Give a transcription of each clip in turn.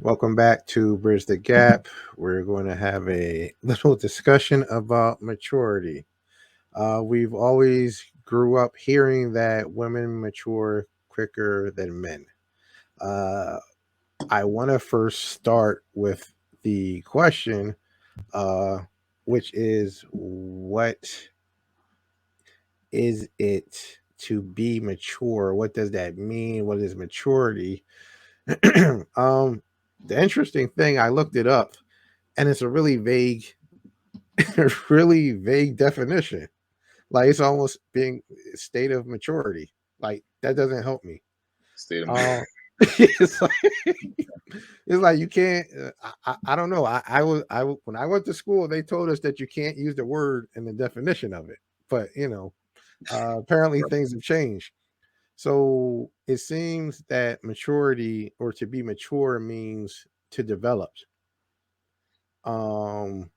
Welcome back to Bridge the Gap. We're going to have a little discussion about maturity. We've always grew up hearing that women mature quicker than men. Uh, I want to first start with the question, uh, which is what is it to be mature? What does that mean? What is maturity? um, the interesting thing, I looked it up, and it's a really vague, really vague definition. Like it's almost being state of maturity. Like that doesn't help me. State of mind. Uh, it's like it's like you can't. I don't know. When I went to school, they told us that you can't use the word in the definition of it. But apparently things have changed. So it seems that maturity or to be mature means to develop, Mhm.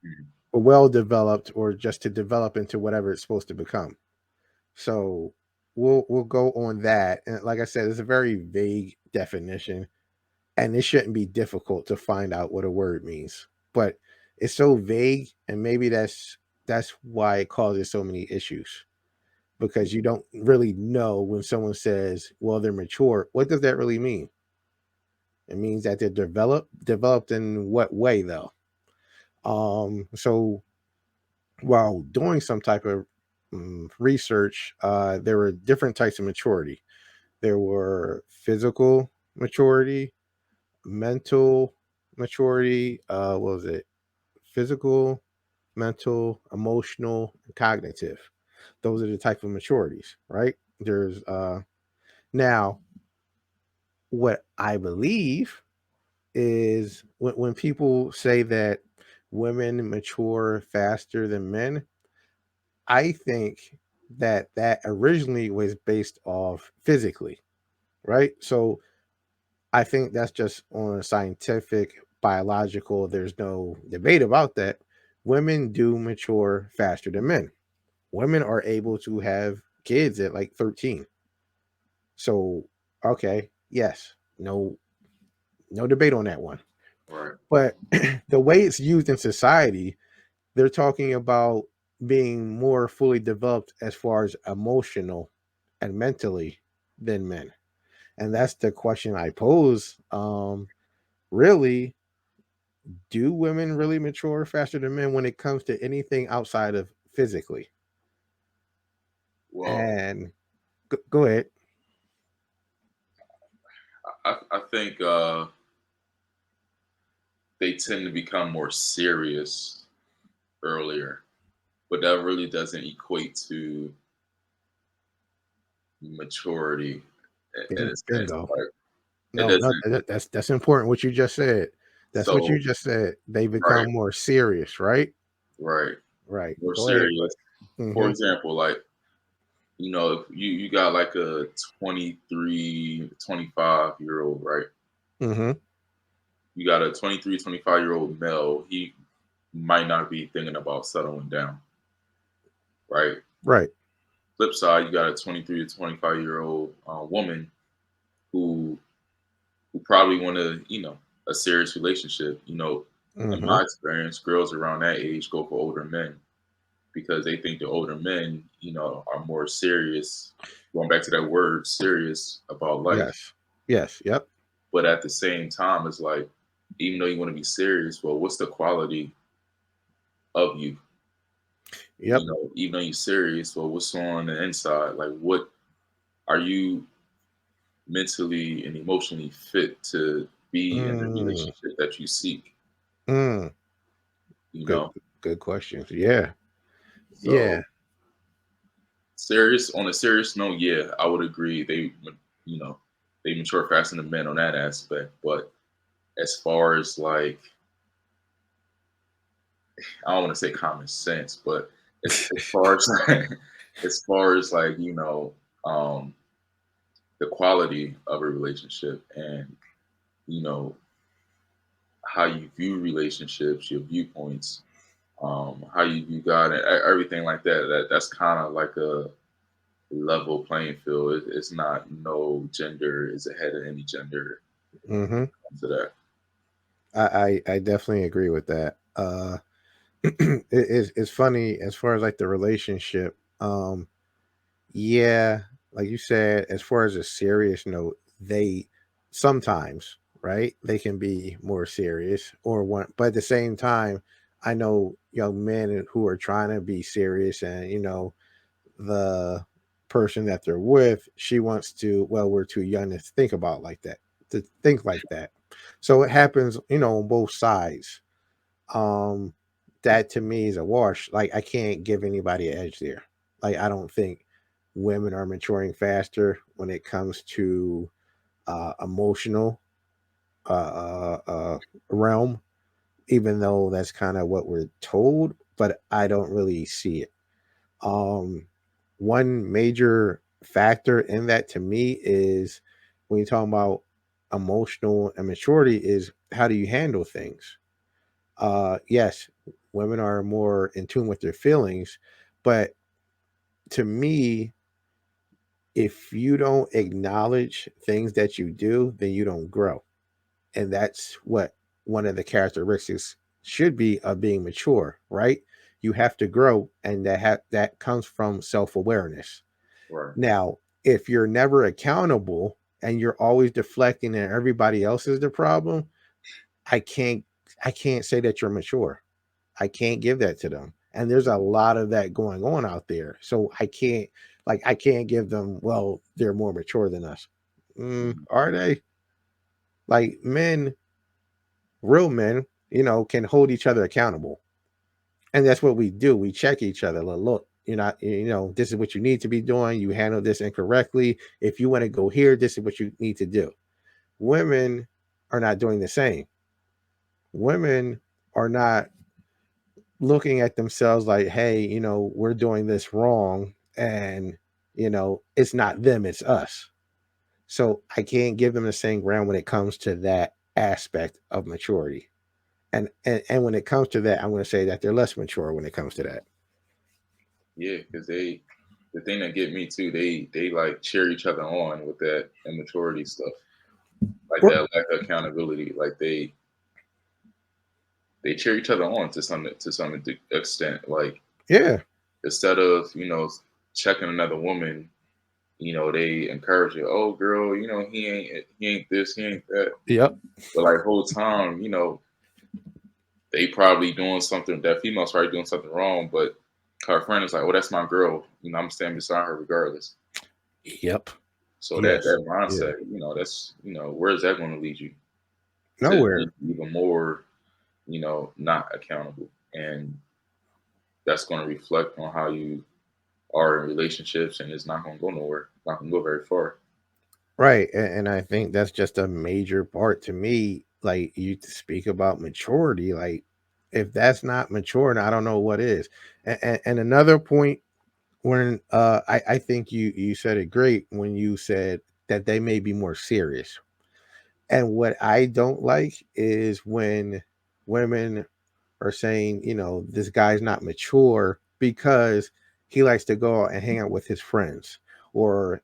well developed, or just to develop into whatever it's supposed to become. So we'll go on that. And like I said, it's a very vague definition, and it shouldn't be difficult to find out what a word means. But it's so vague, and maybe that's why it causes so many issues, because you don't really know when someone says, well, they're mature. What does that really mean? It means that they're developed in what way though? So while doing some type of research, there were different types of maturity. There were physical maturity, mental maturity. What was it? Physical, mental, emotional, and cognitive. Those are the type of maturities, right? There's now what I believe is when people say that women mature faster than men, I think that originally was based off physically, right? So I think that's just on a scientific, biological, there's no debate about that. Women do mature faster than men. Women are able to have kids at like 13. So, okay, yes, no debate on that one. Right. But the way it's used in society, they're talking about being more fully developed as far as emotional and mentally than men. And that's the question I pose. Really, do women really mature faster than men when it comes to anything outside of physically? Well, And go ahead. I think they tend to become more serious earlier, but that really doesn't equate to maturity in a sense. Bingo. Like it No, no, doesn't. that's important. What you just said. That's what you So just said. They right, become more serious, right? right, Right. more Go ahead. serious. For Mm-hmm. example, like if you got like a 23, 25 year old, right? Mm-hmm. You got a 23, 25-year-old male. He might not be thinking about settling down, right? Right. Flip side, you got a 23 to 25-year-old woman who probably want a serious relationship. In Mm-hmm. my experience, girls around that age go for older men because they think the older men, are more serious. Going back to that word, serious about life. Yes. Yes. Yep. But at the same time, it's like, even though you want to be serious, well, what's the quality of you? Yep. Even though you're serious, well, what's on the inside? Like, what are you mentally and emotionally fit to be in the Mm, relationship that you seek? mm. You Good. know, Good questions. Yeah. Yeah. so serious on a serious note, yeah, I would agree. You know, they mature faster than men on that aspect. But as far as like, I don't want to say common sense, but as far as as far as like um, the quality of a relationship and you know how you view relationships, your viewpoints, how you view God, and everything like that. That's kind of like a level playing field. It's not no gender is ahead of any gender Mm-hmm. to that. I definitely agree with that. It's funny as far as like the relationship. Yeah, like you said, as far as a serious note, they sometimes, right? They can be more serious or want, but at the same time, I know young men who are trying to be serious, and the person that they're with, she wants to, well, we're too young to think about like that, to think like that. So it happens, on both sides. um that to me is a wash. Like, I can't give anybody an edge there. Like, I don't think women are maturing faster when it comes to emotional realm, even though that's kind of what we're told, but I don't really see it. um One major factor in that to me is, when you talk about emotional and maturity, is how do you handle things. Yes, women are more in tune with their feelings, but to me, if you don't acknowledge things that you do, then you don't grow. And that's what one of the characteristics should be of being mature, right? You have to grow, and that comes from self-awareness. Right. Now, if you're never accountable and you're always deflecting and everybody else is the problem, I can't I can't say that you're mature. I can't give that to them. And there's a lot of that going on out there. So I can't give them, well, they're more mature than us. Mhm. Are they? Like, men, real men, can hold each other accountable. And that's what we do. We check each other. Look, you're not, this is what you need to be doing. You handle this incorrectly. If you want to go here, this is what you need to do. Women are not doing the same. Women are not looking at themselves like, hey, we're doing this wrong, and it's not them, it's us. So I can't give them the same ground when it comes to that aspect of maturity. And when it comes to that, I'm going to say that they're less mature when it comes to that. Yeah, because the thing that get me too, they like cheer each other on with that immaturity stuff, like Well, that lack of accountability. Like they cheer each other on to some extent. Like yeah. instead of checking another woman, they encourage you. Oh, girl, he ain't this, he ain't that. Yep. But like whole time, they probably doing something. That female's probably doing something wrong, but her friend is like, "Oh, that's my girl. I'm standing beside her regardless." Yep. So that Yes. that Yeah. mindset, that's where's that going to lead you to Nowhere. be even more, not accountable, and that's going to reflect on how you are in relationships, and it's not going to go nowhere. It's not going to go very far. Right. And I think that's just a major part to me. Like, you speak about maturity. Like, if that's not mature, I don't know what is. And another point, when I think you said it great when you said that they may be more serious. And what I don't like is when women are saying, this guy's not mature because he likes to go out and hang out with his friends. Or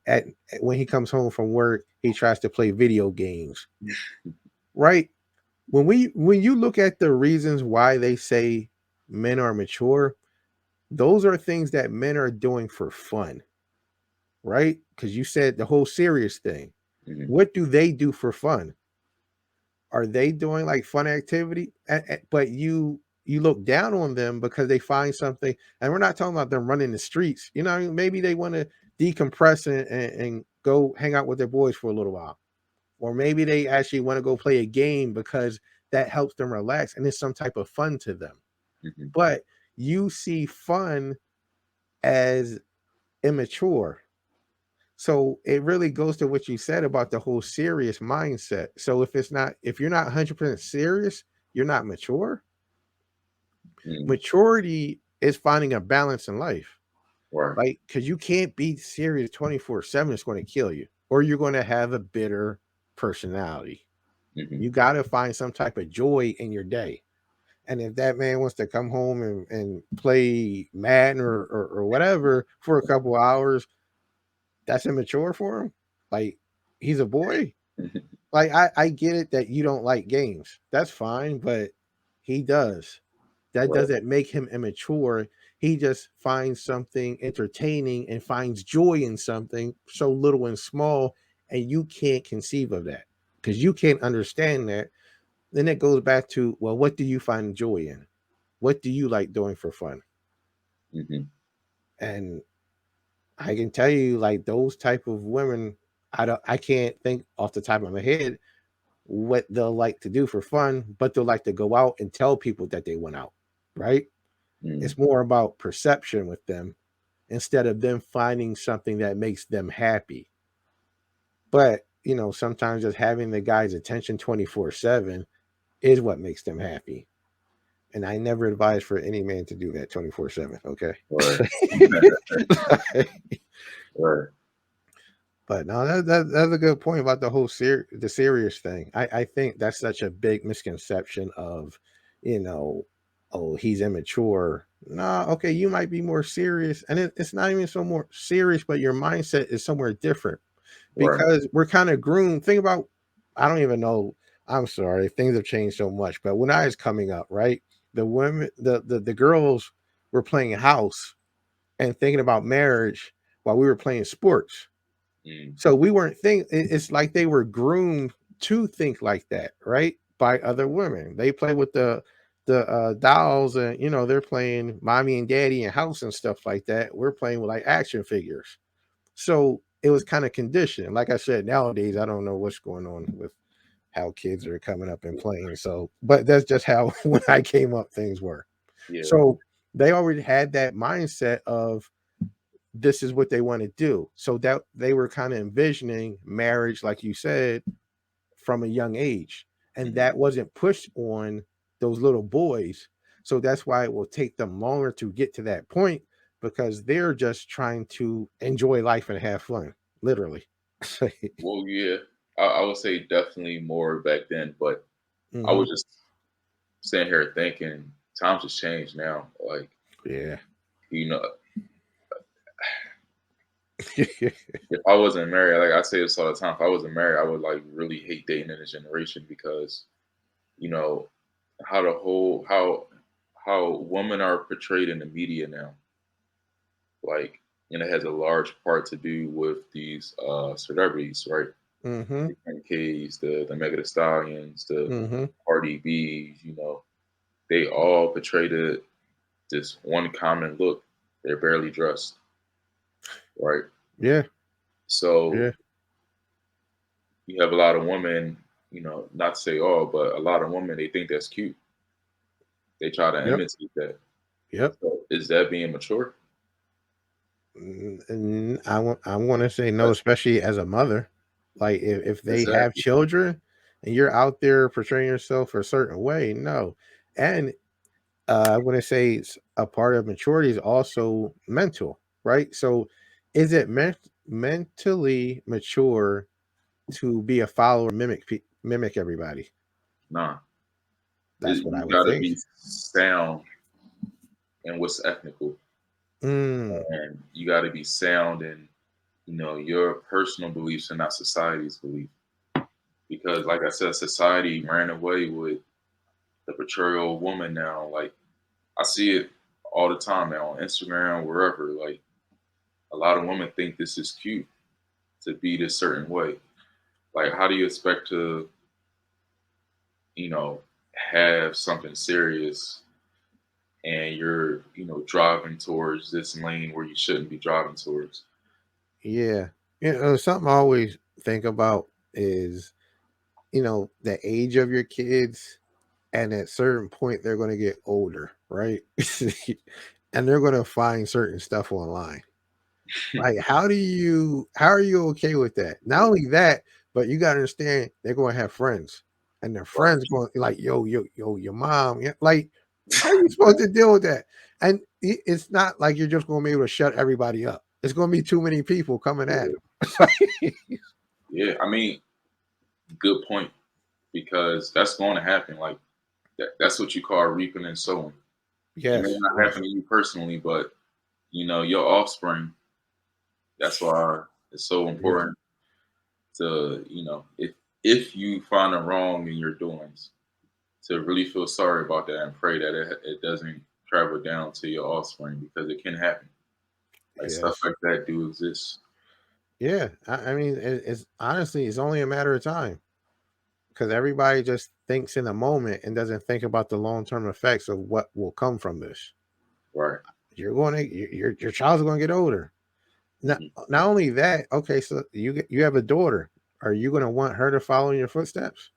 when he comes home from work, he tries to play video games. Right? When you look at the reasons why they say men are mature, those are things that men are doing for fun, right? Because you said the whole serious thing. Hmm. What do they do for fun? Are they doing like fun activity? But you look down on them because they find something, and we're not talking about them running the streets. What I mean? Maybe they want to decompress and go hang out with their boys for a little while, or maybe they actually want to go play a game because that helps them relax and it's some type of fun to them. Hmm. But you see fun as immature. So it really goes to what you said about the whole serious mindset. So if you're not 100% serious, you're not mature. Hmm. Maturity is finding a balance in life. Right. Like, because you can't be serious 24/7, it's going to kill you, or you're going to have a bitter personality. Hmm. You got to find some type of joy in your day. And if that man wants to come home and play Madden or whatever for a couple hours, that's immature for him. Like, he's a boy. Like I get it that you don't like games. That's fine, but he does. That Right. doesn't make him immature. He just finds something entertaining and finds joy in something so little and small, and you can't conceive of that because you can't understand that. Then it goes back to, well, what do you find joy in? What do you like doing for fun? Hmm. And I can tell you, like those type of women, I can't think off the top of my head what they'll like to do for fun, but they'll like to go out and tell people that they went out, right? Mm. It's more about perception with them instead of them finding something that makes them happy. But, sometimes just having the guy's attention 24/7 is what makes them happy. And I never advise for any man to do that 24/7, okay? Right. Right. But no, that's a good point about the serious thing. I think that's such a big misconception of, you know, oh, he's immature. No, okay, you might be more serious, and it's not even so more serious, but your mindset is somewhere different Right. because we're kind of groomed. Think about, I don't even know. I'm sorry, things have changed so much. But when I was coming up, right, the women, the girls were playing house and thinking about marriage while we were playing sports, Mm. so we weren't it's like they were groomed to think like that, right? By other women. They play with the dolls, and they're playing mommy and daddy and house and stuff like that. We're playing with like action figures. So it was kind of conditioned. Like I said, nowadays I don't know what's going on with how kids are coming up and playing. So, but that's just how when I came up things were. Yeah. So they already had that mindset of this is what they want to do. So that they were kind of envisioning marriage, like you said, from a young age. And Hmm. that wasn't pushed on those little boys. So that's why it will take them longer to get to that point because they're just trying to enjoy life and have fun, literally. Well, yeah, I would say definitely more back then, but I Hmm. was just sitting here thinking times has changed now. Like, Yeah. you know, if I wasn't married, like I say this all the time, if I wasn't married, I would like really hate dating in this generation because, you know, how the whole how women are portrayed in the media now. Like, and it has a large part to do with these celebrities, right? Hmm. The Kim K's, the Mega Thee Stallions, the Hmm. Cardi B's, they all portrayed this one common look. They're barely dressed, right? Yeah. So Yeah. you have a lot of women, not to say all, but a lot of women, they think that's cute. They try to Yep. imitate that. Yep. So is that being mature? And I want to say no, But especially as a mother. Like if they have exactly. children and you're out there portraying yourself a certain way, no. And I want to say a part of maturity is also mental, right? So is it mentally mature to be a follower, mimic everybody? Nah. That's what I You would gotta think. be sound in what's ethnical. Mm, And you gotta be sound in, your personal beliefs and not society's belief. Because like I said, society ran away with the portrayal of woman now. Like I see it all the time now on Instagram, wherever. Like a lot of women think this is cute to be this certain way. Like how do you expect to, you know, have something serious and you're, driving towards this lane where you shouldn't be driving towards? yeah. Something I always think about is, the age of your kids, and at certain point they're going to get older, right? And they're going to find certain stuff online. Like, how are you okay with that? Not only that, but you got to understand they're going to have friends, and their friends Right. going like, yo, your mom, yeah, like, how are you supposed to deal with that? And it's not like you're just going to be able to shut everybody up. It's going to be too many people coming at Yeah. them. Yeah. I mean, good point. Because that's going to happen. Like that's what you call reaping and sowing. It may Yes, not yes, happen to you personally, but your offspring. That's why it's so yeah, important to, if you find a wrong in your doings, to really feel sorry about that and pray that it doesn't travel down to your offspring because it can happen. Like stuff Yes. like that do exist. Yeah. I mean, it's honestly, it's only a matter of time because everybody just thinks in the moment and doesn't think about the long term effects of what will come from this. Right. You're going to your child's going to get older. Hmm. Not only that, okay, so you have a daughter. Are you going to want her to follow in your footsteps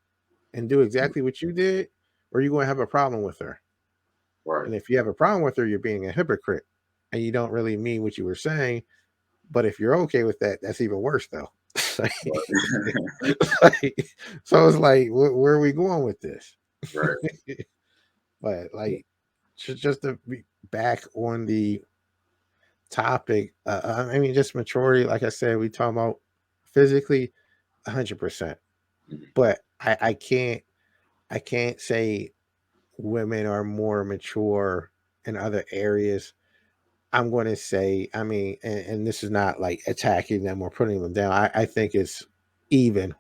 and do exactly what you did, or are you going to have a problem with her? Right. And if you have a problem with her, you're being a hypocrite, and you don't really mean what you were saying. But if you're okay with that, that's even worse, though. Right. So it's like, where are we going with this? Right. But like, just to be back on the topic, I mean, just maturity. Like I said, we talk about physically, 100%. Mhm. But I can't say women are more mature in other areas. I'm going to say, I mean, and this is not like attacking them or putting them down. I think it's even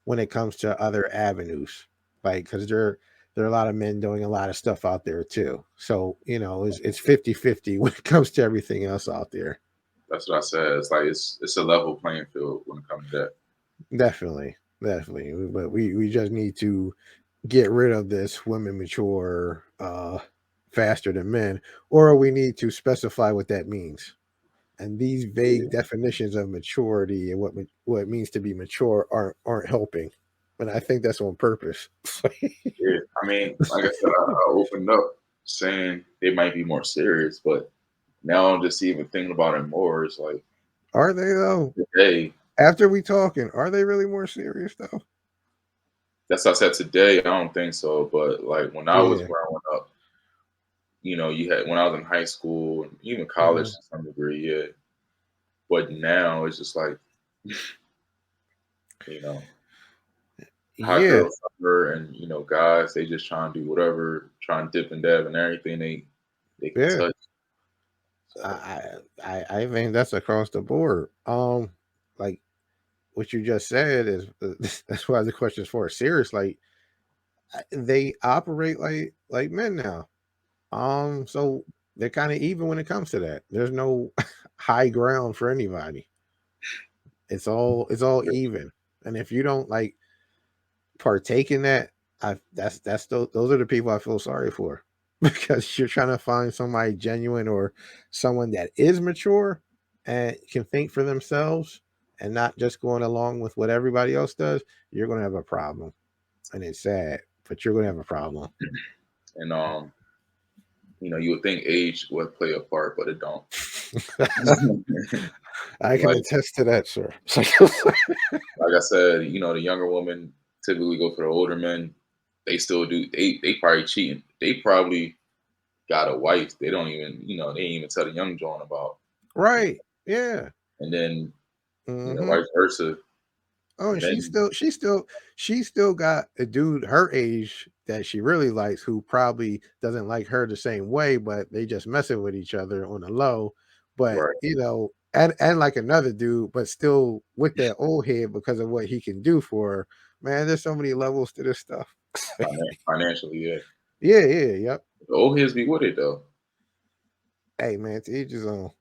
when it comes to other avenues, like because there are a lot of men doing a lot of stuff out there too. So it's 50-50 when it comes to everything else out there. That's what I said. It's like it's a level playing field when it comes to that. Definitely, definitely. But we just need to get rid of this women mature faster than men, or we need to specify what that means. And these vague Yeah. definitions of maturity and what it means to be mature aren't helping. And I think that's on purpose. Yeah. I mean, like I said, I opened up saying they might be more serious, but now I'm just even thinking about it more. It's like Are they though? today, After we talking, are they really more serious though? that's what I said today. I don't think so, but like when I was Yeah. growing up, you had when I was in high school and even college Hmm. to some degree, yeah. But now it's just like, you know, hot Yeah. girl summer and guys, they just trying to do whatever, trying to dip and dab and everything they can Yeah. touch. So I think that's across the board. Like what you just said is that's why the question is for serious. Like they operate like men now. So they're kind of even when it comes to that. There's no high ground for anybody. It's all even. And if you don't like partake in that, those are the people I feel sorry for because you're trying to find somebody genuine or someone that is mature and can think for themselves and not just going along with what everybody else does. You're going to have a problem, and it's sad, but you're going to have a problem. and you would think age would play a part, but it don't. I can like attest to that, sir. like I said, the younger women typically go for the older men. They still do. They probably cheating. They probably got a wife. They don't even they ain't even tell the young John about. You know, Right? Yeah. and then Hmm. vice versa. Oh, and she's Men, still she's still she's still got a dude her age that she really likes who probably doesn't like her the same way, but they just messing with each other on the low. But right? and like another dude, but still with that old head because of what he can do for her. Man, there's so many levels to this stuff. Financially, yeah. Yeah, yeah, yep. The old heads be with it though. Hey man, to each his own.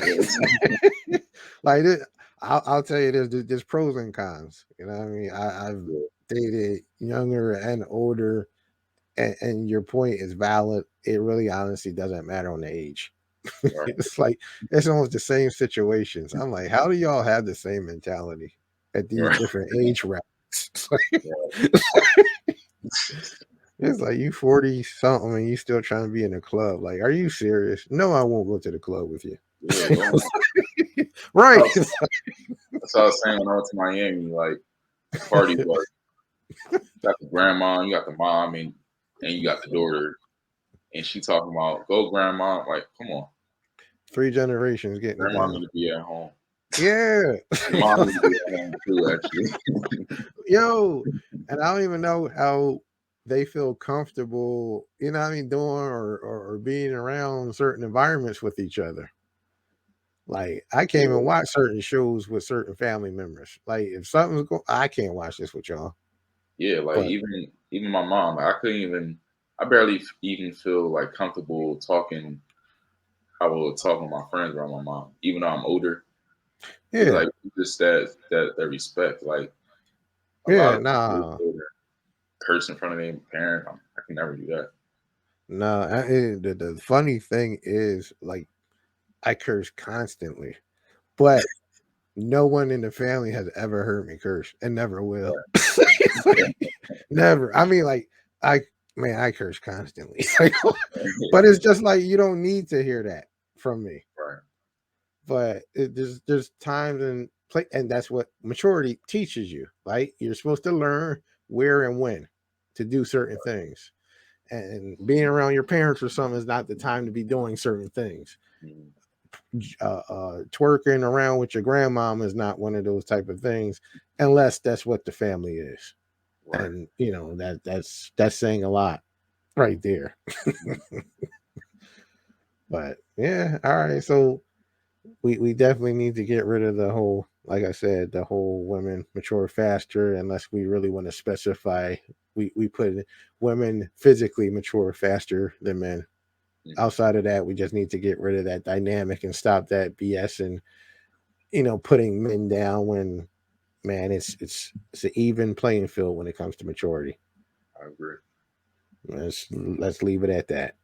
Yeah. Like this, I'll tell you, there's pros and cons. You know what I mean? I've Yeah, dated younger and older, and your point is valid. It really honestly doesn't matter on the age. right, It's like it's almost the same situations. I'm like, how do y'all have the same mentality at these right, different age ranks? right. It's like you 40 something and you still trying to be in a club. Like, are you serious? No, I won't go to the club with you. Yeah, go on. Right. That's what I was saying when I went to Miami. Like the party was, you got the grandma, you got the mom, and you got the daughter, and she talking about go grandma. Like, come on, Three generations getting it grandma down. need to be at home. Yeah. Your mom need to be at home too, actually. Yo, and I don't even know how they feel comfortable, doing or being around certain environments with each other. Like I can't even Yeah, watch certain shows with certain family members. Like if something's going, I can't watch this with y'all. yeah, like But even my mom, I couldn't even I barely even feel like comfortable talking how I would talk with my friends around my mom, even though I'm older. It's yeah, like just that respect. Like a lot yeah, of people nah, feel that curse in front of their parent. I can never do that. nah. The funny thing is, like, I curse constantly, but no one in the family has ever heard me curse and never will. Right. It's like, never. I mean, like, I man, I curse constantly. But it's just like you don't need to hear that from me. Right. But there's times and play, and that's what maturity teaches you. Right? You're supposed to learn where and when to do certain things. And being around your parents or something is not the time to be doing certain things. Mhm. Twerking around with your grandmom is not one of those type of things, unless that's what the family is. Right. And you know that's saying a lot right there. Mhm. But yeah, all right. So we definitely need to get rid of the whole, like I said, the whole women mature faster, unless we really want to specify. We put women physically mature faster than men. Mhm. Outside of that, we just need to get rid of that dynamic and stop that BS and putting men down when, man, it's an even playing field when it comes to maturity. I agree. Let's leave it at that.